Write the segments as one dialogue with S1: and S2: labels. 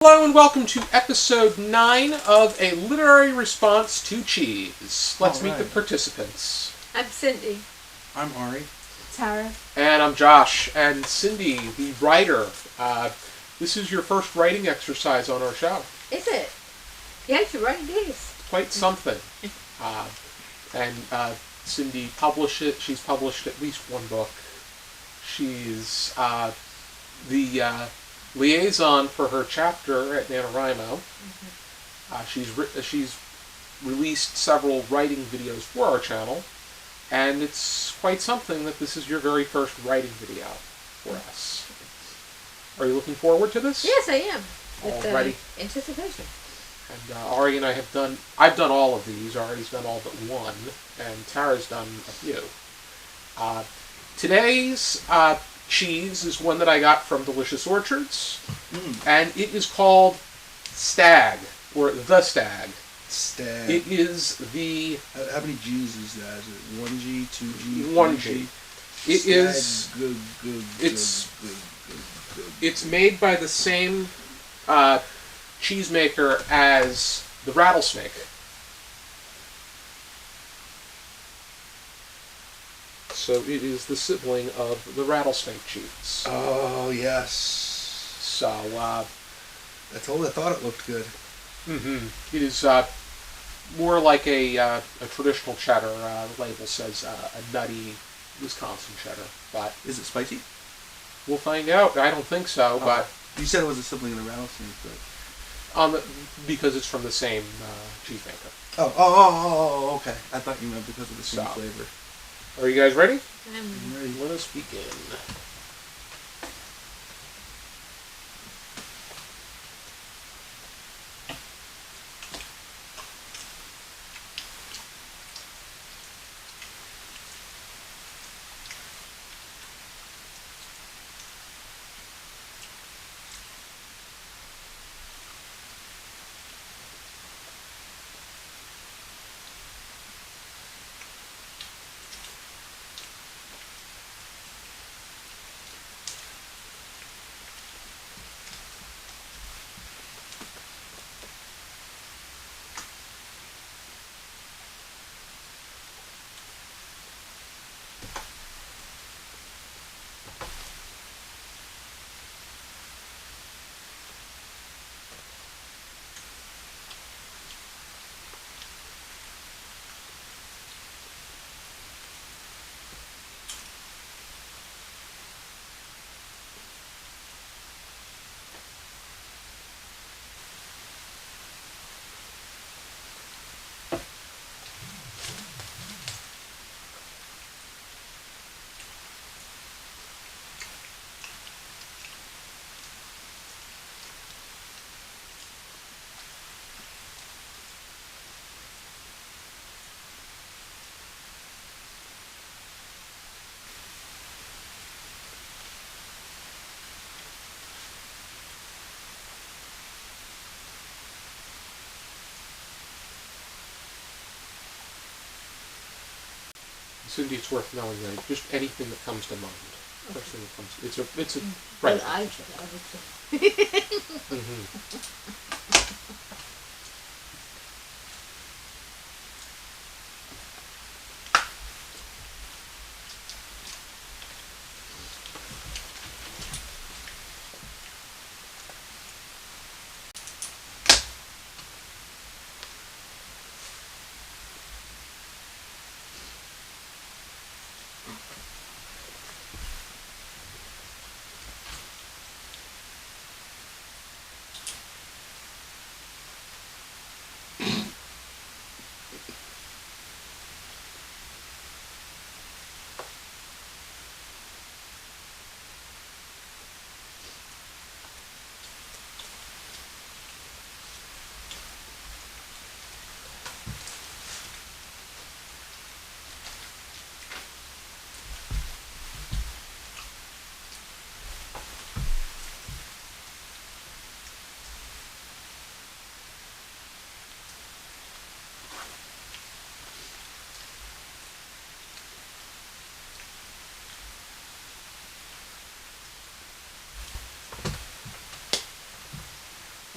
S1: Hello and welcome to episode 9 of A Literary Response to Cheese. Let's meet the participants.
S2: I'm Cyndi.
S3: I'm Ari.
S2: Tara.
S1: And I'm Josh. And Cyndi, the writer. This is your first writing exercise on our show.
S2: Is it? Yeah, you're writing these.
S1: Quite something. Cyndi published it. She's published at least one book. She's the liaison for her chapter at NaNoWriMo. She's released several writing videos for our channel, and it's quite something that this is your very first writing video for us. Are you looking forward to this?
S2: Yes, I am.
S1: Alrighty.
S2: Anticipation.
S1: And Ari and I I've done all of these. Ari's done all but one, and Tara's done a few. Today's cheese is one that I got from Delicious Orchards, and it is called Stag, or the Stag.
S3: Stag.
S1: It is the...
S3: How many G's is that? Is it 1G, 2G,
S1: 1G. It
S3: Stag,
S1: is... It's made by the same cheesemaker as the Rattlesnake. So it is the sibling of the Rattlesnake cheese.
S3: Oh, yes.
S1: So,
S3: I thought it looked good.
S1: It is more like a traditional cheddar. The label says a nutty Wisconsin cheddar. But
S3: is it spicy?
S1: we'll find out. I don't think so, but...
S3: You said it was a sibling of the rattlesnake, but...
S1: because it's from the same cheesemaker.
S3: Oh, okay. I thought you meant because of the same flavor.
S1: Are you guys ready?
S2: I'm
S3: ready.
S1: Let us begin. Cyndi, it's worth knowing that just anything that comes to mind. First thing that comes, it's a right.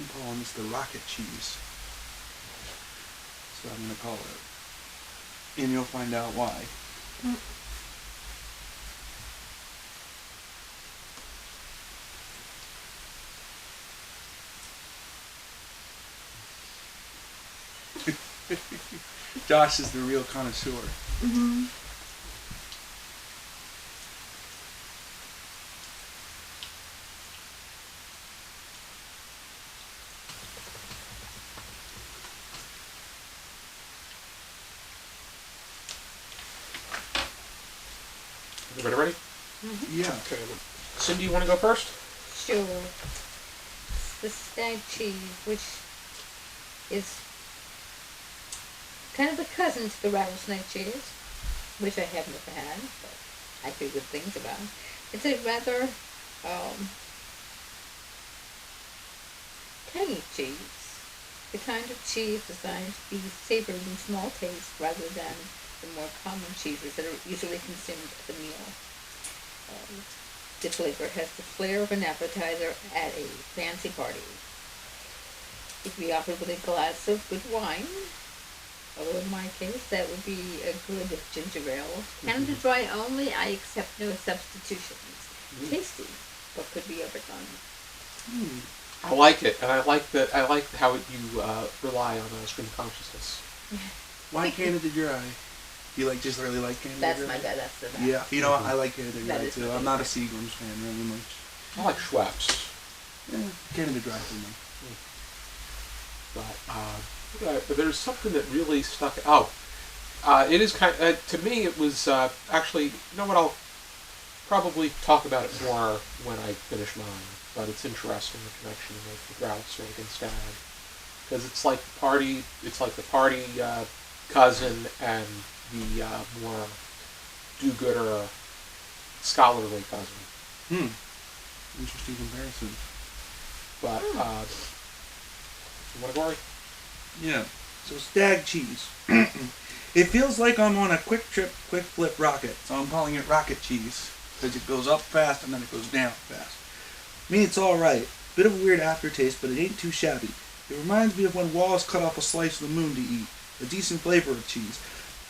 S3: I'm calling this the rocket cheese. That's what I'm going to call it. And you'll find out why. Josh is the real connoisseur.
S2: Mm-hmm.
S1: Everybody ready?
S3: Yeah.
S1: Okay. Cyndi, you want to go first?
S2: Sure. The stag cheese, which is kind of a cousin to the rattlesnake cheese, which I have never had, but I hear good things about. It's a rather tangy cheese. The kind of cheese designed to be savored in small taste rather than the more common cheeses that are usually consumed at the meal. The flavor has the flair of an appetizer at a fancy party. It can be offered with a glass of good wine, although in my case that would be a good ginger ale. Canada Dry only, I accept no substitutions. Tasty, but could be overdone.
S1: I like it, and I like that. I like how you rely on stream consciousness.
S3: Why Canada Dry? Do you just really like Canada Dry?
S2: That's my guy, that's the best.
S3: Yeah, you know what? I like Canada
S2: That
S3: Dry
S2: is
S3: too.
S2: my
S3: I'm not a
S2: favorite.
S3: Seagram's fan really much.
S1: I like Schweppes,
S3: Yeah, Canada Dry for me.
S1: but there's something that really stuck. It is kind. To me, it was actually. You know what? I'll probably talk about it more when I finish mine. But it's interesting, the connection with the rattlesnake and stag, because it's like the party. It's like the party cousin and the more do-gooder scholarly cousin.
S3: Interesting comparison.
S1: But you want to go?
S3: Yeah. So stag cheese. It feels like I'm on a quick trip, quick flip rocket. So I'm calling it rocket cheese because it goes up fast and then it goes down fast. I mean, it's alright. Bit of a weird aftertaste, but it ain't too shabby. It reminds me of when Wallace cut off a slice of the moon to eat. A decent flavor of cheese.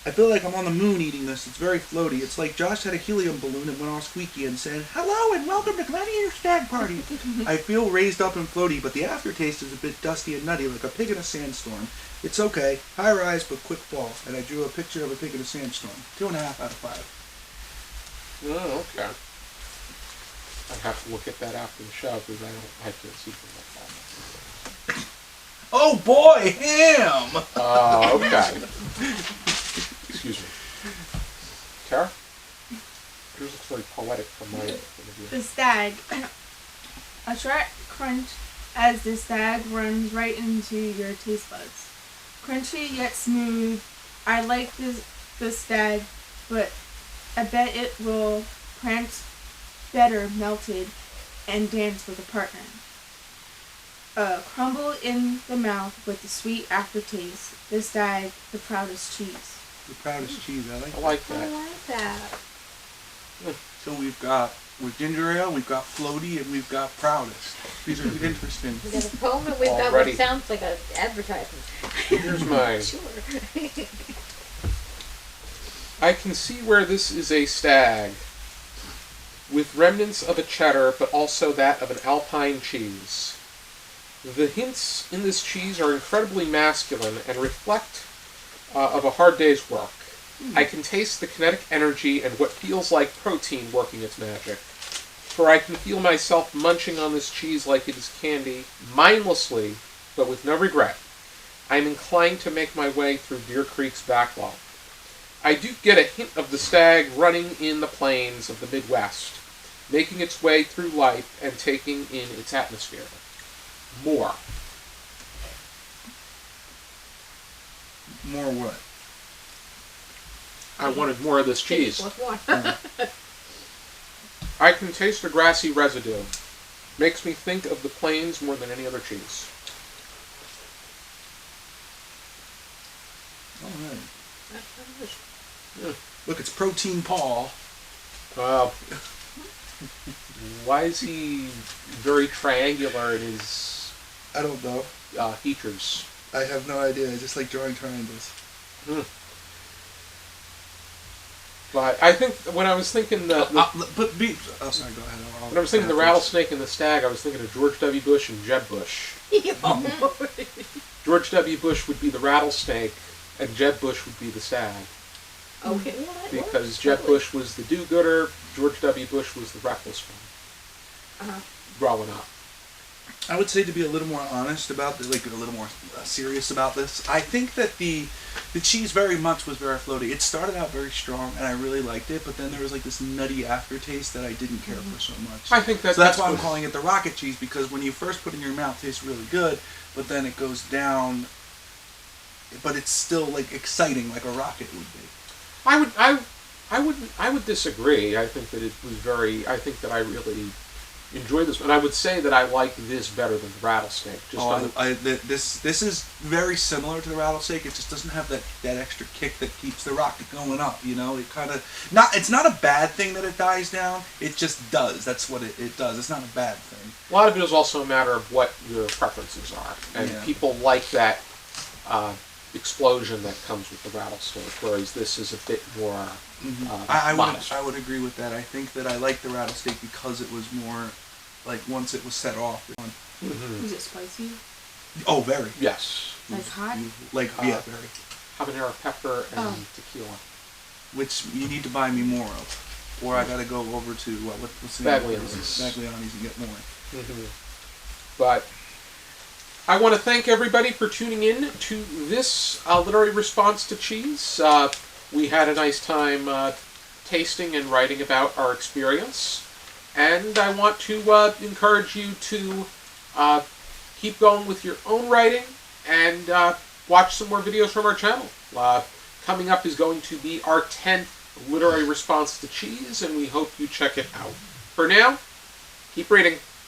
S3: I feel like I'm on the moon eating this. It's very floaty. It's like Josh had a helium balloon and went all squeaky and said, "Hello and welcome to Gladiator Stag Party." I feel raised up and floaty, but the aftertaste is a bit dusty and nutty, like a pig in a sandstorm. It's okay. High rise, but quick fall. And I drew a picture of a pig in a sandstorm. 2.5 out of 5.
S1: Oh, okay. I have to look at that after the show because I can't see from that.
S3: Oh boy, ham!
S1: Okay. Excuse me. Tara? Yours looks very poetic from my point of view.
S4: The stag. A sharp crunch as the stag runs right into your taste buds. Crunchy yet smooth. I like the stag, but I bet it will prance better melted and dance with a partner. Crumble in the mouth with the sweet aftertaste. The stag, the proudest cheese.
S3: The proudest cheese, I like
S1: I like
S2: I
S1: that.
S2: like that.
S3: So with ginger ale, we've got floaty, and we've got proudest. These are interesting.
S2: We got a poem and we've got
S1: Already.
S2: what sounds like an advertisement.
S1: Here's mine.
S2: Sure.
S1: I can see where this is a stag, with remnants of a cheddar, but also that of an alpine cheese. The hints in this cheese are incredibly masculine and reflect of a hard day's work. I can taste the kinetic energy and what feels like protein working its magic. For I can feel myself munching on this cheese like it is candy, mindlessly, but with no regret. I am inclined to make my way through Deer Creek's backlog. I do get a hint of the stag running in the plains of the Midwest, making its way through life and taking in its atmosphere. More.
S3: More what?
S1: I wanted more of this cheese.
S2: With one.
S1: I can taste the grassy residue. Makes me think of the plains more than any other cheese.
S3: All right.
S1: Yeah.
S3: Look, it's Protein Paul.
S1: Why is he very triangular in his
S3: I don't know.
S1: Features.
S3: I have no idea. I just like drawing triangles.
S1: But I think when I was thinking
S3: sorry, go ahead.
S1: when I was thinking the rattlesnake and the stag, I was thinking of George W. Bush and Jeb Bush. George W. Bush would be the rattlesnake, and Jeb Bush would be the stag.
S2: Okay, well, that
S1: Because
S2: works,
S1: Jeb
S2: totally.
S1: Bush was the do-gooder, George W. Bush was the reckless one. Growing up.
S3: I would say, to be a little more honest about this, like a little more serious about this, I think that the cheese very much was very floaty. It started out very strong, and I really liked it, but then there was like this nutty aftertaste that I didn't care for so much.
S1: I think
S3: So that's why I'm calling it the rocket cheese, because when you first put it in your mouth, it tastes really good, but then it goes down, but it's still like exciting, like a rocket would be.
S1: I would disagree. I think that it was very. I think that I really enjoyed this, and I would say that I like this better than the rattlesnake.
S3: This is very similar to the rattlesnake. It just doesn't have that extra kick that keeps the rocket going up. You know, it kind of not. It's not a bad thing that it dies down. It just does. That's what it does. It's not a bad thing.
S1: A lot of it is also a matter of what your preferences are, and people like that explosion that comes with the rattlesnake, whereas this is a bit more modest.
S3: I would agree with that. I think that I like the rattlesnake because it was more like once it was set off.
S4: Was it spicy?
S3: Oh, very.
S1: Yes.
S4: Like hot?
S3: Yeah, very.
S1: Habanero pepper and tequila.
S3: Which you need to buy me more of, or I gotta go over to what's the name? Bagliani's and get more.
S1: But I want to thank everybody for tuning in to this literary response to cheese. We had a nice time tasting and writing about our experience. And I want to encourage you to keep going with your own writing and watch some more videos from our channel. Coming up is going to be our 10th literary response to cheese, and we hope you check it out. For now, keep reading.